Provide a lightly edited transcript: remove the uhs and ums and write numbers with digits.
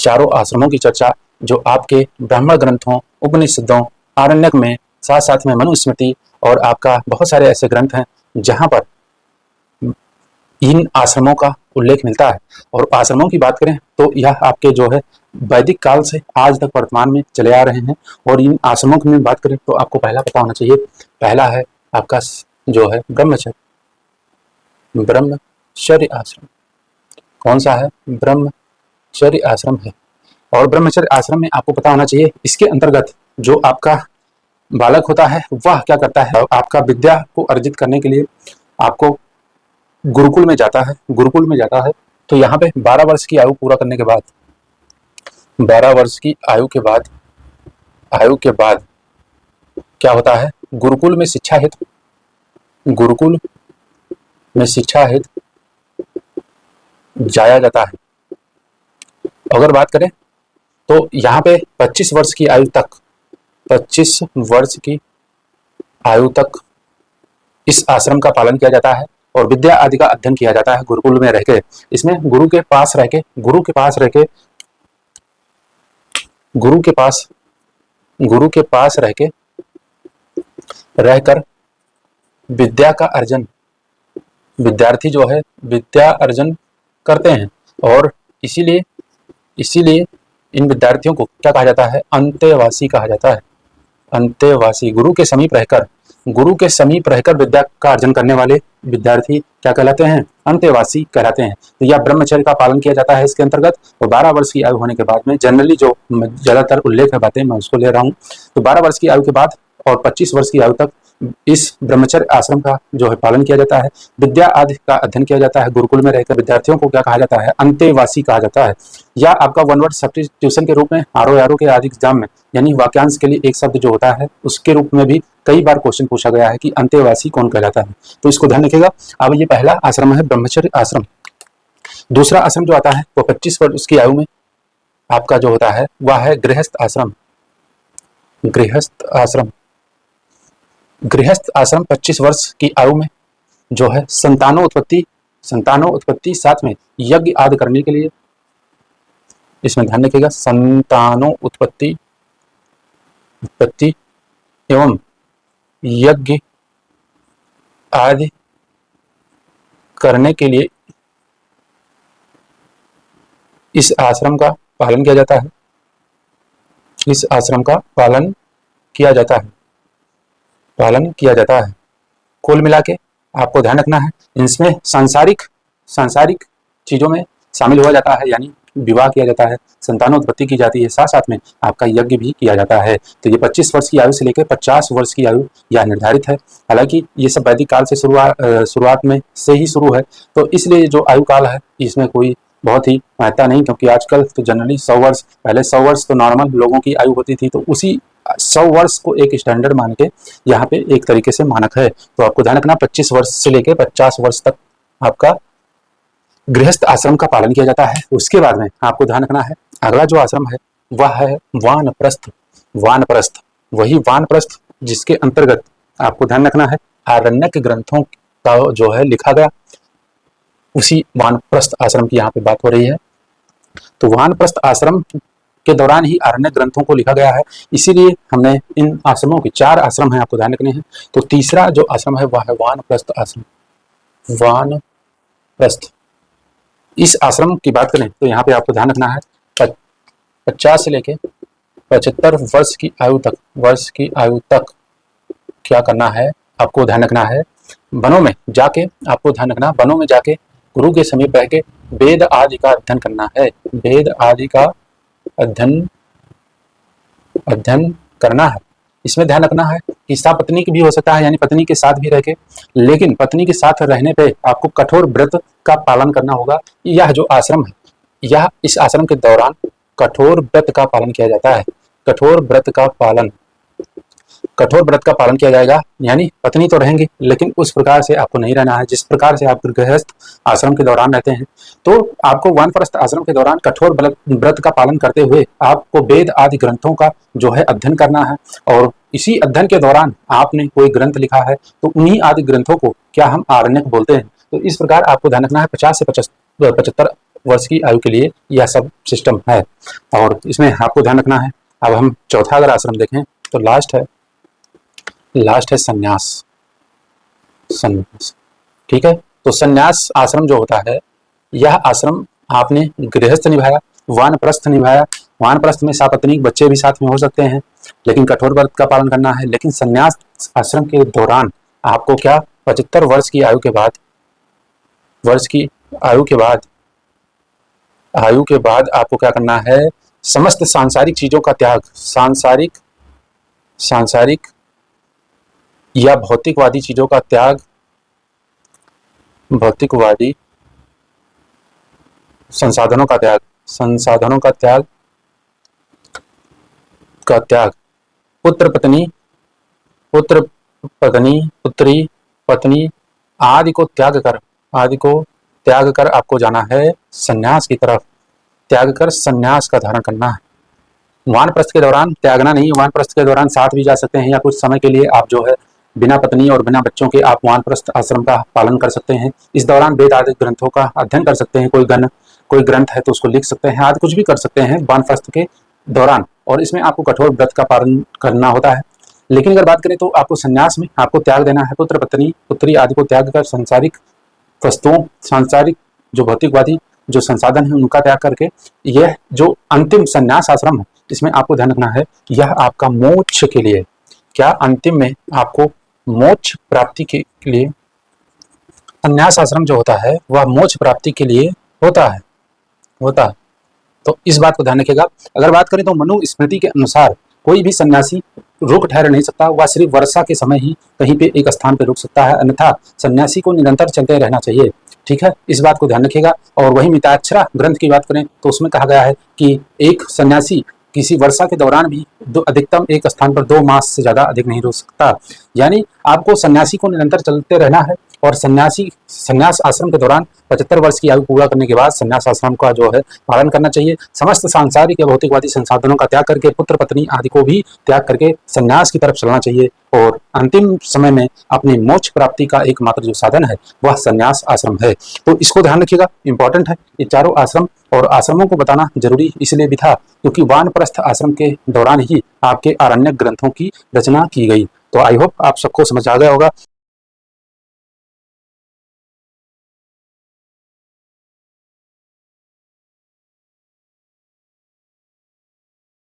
चारों आश्रमों की चर्चा जो आपके ब्राह्मण ग्रंथों, उपनिषदों, आरण्यक में, साथ साथ में मनुस्मृति और आपका बहुत सारे ऐसे ग्रंथ हैं जहाँ पर इन आश्रमों का उल्लेख मिलता है। और आश्रमों की बात करें तो यह आपके जो है वैदिक काल से आज तक वर्तमान में चले आ रहे हैं। और इन आश्रमों की बात करें तो आपको पहला पता होना चाहिए, पहला है आपका जो है ब्रह्मचर्य आश्रम। कौन सा है? ब्रह्मचर्य आश्रम है। और ब्रह्मचर्य आश्रम में आपको पता होना चाहिए, इसके अंतर्गत जो आपका बालक होता है वह क्या करता है, आपका विद्या को अर्जित करने के लिए आपको गुरुकुल में जाता है। गुरुकुल में जाता है तो यहाँ पे 12 वर्ष की आयु पूरा करने के बाद, 12 वर्ष की आयु के बाद क्या होता है, गुरुकुल में शिक्षा हेतु जाया जाता है। अगर बात करें तो यहाँ पे 25 वर्ष की आयु तक इस आश्रम का पालन किया जाता है और विद्या आदि का अध्ययन किया जाता है गुरुकुल में रहकर। इसमें गुरु के पास रहकर विद्या का अर्जन, विद्यार्थी जो है विद्या अर्जन करते हैं। और इसीलिए इन विद्यार्थियों को क्या कहा जाता है? अंतेवासी कहा जाता है। अंतेवासी, गुरु के समीप रहकर विद्या का अर्जन करने वाले विद्यार्थी क्या कहलाते हैं? अंतेवासी कहलाते हैं। तो यह ब्रह्मचर्य का पालन किया जाता है इसके अंतर्गत। तो 12 वर्ष की आयु होने के बाद में जनरली जो ज्यादातर उल्लेख है बातें मैं उसको ले रहा हूँ। तो 12 वर्ष की आयु के बाद और 25 वर्ष की आयु तक इस ब्रह्मचर्य आश्रम का जो है पालन किया जाता है, विद्या आदि का अध्ययन किया जाता है। गुरुकुल में रहकर विद्यार्थियों को क्या कहा जाता है? अंतेवासी कहा जाता है। या आपका वन वर्ड सब्स्टिट्यूशन के रूप में आरओ के आदि एग्जाम में, यानी वाक्यांश के लिए एक शब्द जो होता है उसके रूप में भी कई बार क्वेश्चन पूछा गया है कि अंतेवासी कौन कहलाता है। तो इसको ध्यान रखिएगा। अब ये पहला आश्रम है ब्रह्मचर्य आश्रम। दूसरा आश्रम जो आता है वो 25 वर्ष की आयु में आपका जो होता है वह है गृहस्थ आश्रम। गृहस्थ आश्रम 25 वर्ष की आयु में जो है संतानों उत्पत्ति साथ में यज्ञ आदि करने के लिए, इसमें ध्यान रखिएगा, संतानों उत्पत्ति एवं यज्ञ आदि करने के लिए इस आश्रम का पालन किया जाता है। इस आश्रम का पालन किया जाता है। कुल मिला के आपको ध्यान रखना है, इसमें सांसारिक चीजों में शामिल हो जाता है, यानी विवाह किया जाता है, संतानोत्पत्ति की जाती है, साथ साथ में आपका यज्ञ भी किया जाता है। तो ये 25 वर्ष की आयु से लेकर 50 वर्ष की आयु यह निर्धारित है। हालांकि ये सब वैदिक काल से शुरुआत में से ही शुरू है, तो इसलिए जो आयु काल है इसमें कोई बहुत ही महत्ता नहीं, क्योंकि आजकल तो जनरली 100 वर्ष, पहले 100 वर्ष तो नॉर्मल लोगों की आयु होती थी, तो उसी 100 वर्ष को एक स्टैंडर्ड मान के यहाँ पे एक तरीके से मानक है। तो आपको ध्यान रखना 25 वर्ष से लेकर 50 वर्ष तक आपका गृहस्थ आश्रम का पालन किया जाता है। उसके बाद में आपको ध्यान रखना है अगला जो आश्रम है वह है वानप्रस्थ। वही वानप्रस्थ जिसके अंतर्गत आपको ध्यान रखना है आरण्यक ग्रंथों का जो है लिखा गया, उसी वानप्रस्थ आश्रम की यहाँ पे बात हो रही है। तो वानप्रस्थ आश्रम के दौरान ही आरण्यक ग्रंथों को लिखा गया है, इसीलिए हमने इन आश्रमों के 4 आश्रम हैं, आपको ध्यान रखने हैं। तो तीसरा जो आश्रम है वह है वानप्रस्थ आश्रम। वानप्रस्थ, इस आश्रम की बात करें तो यहाँ पे आपको ध्यान रखना है 50 से लेके 75 वर्ष की आयु तक क्या करना है, आपको ध्यान रखना है वनों में जाके, गुरु के समीप रह के वेद आदि का अध्ययन करना है। वेद आदि का अध्ययन करना है। इसमें ध्यान रखना है कि सपत्नीक भी हो सकता है, यानी पत्नी के साथ भी रह के, लेकिन पत्नी के साथ रहने पे आपको कठोर व्रत का पालन करना होगा। यह जो आश्रम है, इस आश्रम के दौरान कठोर व्रत का पालन किया जाता है। कठोर व्रत का पालन किया जाएगा, यानी पत्नी तो रहेंगी लेकिन उस प्रकार से आपको नहीं रहना है जिस प्रकार से आप गृहस्थ आश्रम के दौरान रहते हैं। तो आपको वानप्रस्थ आश्रम के दौरान कठोर व्रत का पालन करते हुए आपको वेद आदि ग्रंथों का जो है अध्ययन करना है। और इसी अध्ययन के दौरान आपने कोई ग्रंथ लिखा है तो उन्हीं आदि ग्रंथों को क्या हम आरण्यक बोलते हैं। तो इस प्रकार आपको ध्यान रखना है 50 से 75 वर्ष की आयु के लिए यह सब सिस्टम है। और इसमें आपको ध्यान रखना है। अब हम चौथा अगर आश्रम देखें तो लास्ट है संन्यास। ठीक है, तो संन्यास आश्रम जो होता है, यह आश्रम आपने गृहस्थ निभाया, वानप्रस्थ निभाया। वानप्रस्थ में सपत्नीक बच्चे भी साथ में हो सकते हैं, लेकिन कठोर व्रत का पालन करना है। लेकिन संन्यास आश्रम के दौरान आपको क्या 75 वर्ष की आयु के बाद आपको क्या करना है, समस्त सांसारिक चीजों का त्याग, सांसारिक या भौतिकवादी चीजों का त्याग, भौतिकवादी संसाधनों का त्याग, पुत्र पत्नी आदि को त्याग कर आपको जाना है संन्यास की तरफ, त्याग कर संन्यास का धारण करना है। वानप्रस्थ के दौरान त्यागना नहीं, वानप्रस्थ के दौरान साथ भी जा सकते हैं, या कुछ समय के लिए आप जो है बिना पत्नी और बिना बच्चों के आप वानप्रस्थ आश्रम का पालन कर सकते हैं। इस दौरान वेद आदि ग्रंथों का अध्ययन कर सकते हैं, कोई ग्रंथ है तो उसको लिख सकते हैं, आदि कुछ भी कर सकते हैं वानप्रस्थ के दौरान। और इसमें आपको कठोर व्रत का पालन करना होता है। लेकिन अगर बात करें तो आपको संन्यास में आपको त्याग देना है, पुत्र पत्नी पुत्री आदि को त्याग कर सांसारिक वस्तुओं, सांसारिक जो भौतिकवादी जो संसाधन है उनका त्याग करके, यह जो अंतिम संन्यास आश्रम है, इसमें आपको ध्यान रखना है, यह आपका मोक्ष के लिए, क्या अंतिम में आपको मोक्ष प्राप्ति के लिए संन्यास आश्रम जो होता है वह मोक्ष प्राप्ति के लिए होता है। तो इस बात को ध्यान रखिएगा। अगर बात करें तो मनुस्मृति के अनुसार कोई भी सन्यासी रुक ठहर नहीं सकता, वह सिर्फ वर्षा के समय ही कहीं पे एक स्थान पे रुक सकता है, अन्यथा सन्यासी को निरंतर चलते रहना चाहिए। ठीक है, इस बात को ध्यान रखिएगा। और वही मिताक्षरा ग्रंथ की बात करें तो उसमें कहा गया है कि एक सन्यासी किसी वर्षा के दौरान भी अधिकतम एक स्थान पर 2 मास से ज्यादा अधिक नहीं रुक सकता। यानी आपको सन्यासी को निरंतर चलते रहना है, और संन्यास आश्रम के दौरान 75 वर्ष की आयु पूरा करने के बाद संन्यास आश्रम का जो है पालन करना चाहिए। समस्त सांसारिक या भौतिकवादी संसाधनों का त्याग करके, पुत्र पत्नी आदि को भी त्याग करके संन्यास की तरफ चलना चाहिए। और अंतिम समय में अपनी मोक्ष प्राप्ति का एकमात्र जो साधन है वह संन्यास आश्रम है। तो इसको ध्यान रखिएगा, इंपॉर्टेंट है ये चारों आश्रम। और आश्रमों को बताना जरूरी इसलिए भी था क्योंकि वानप्रस्थ आश्रम के दौरान ही आपके आरण्यक ग्रंथों की रचना की गई। तो आई होप आप सबको समझ आ गया होगा।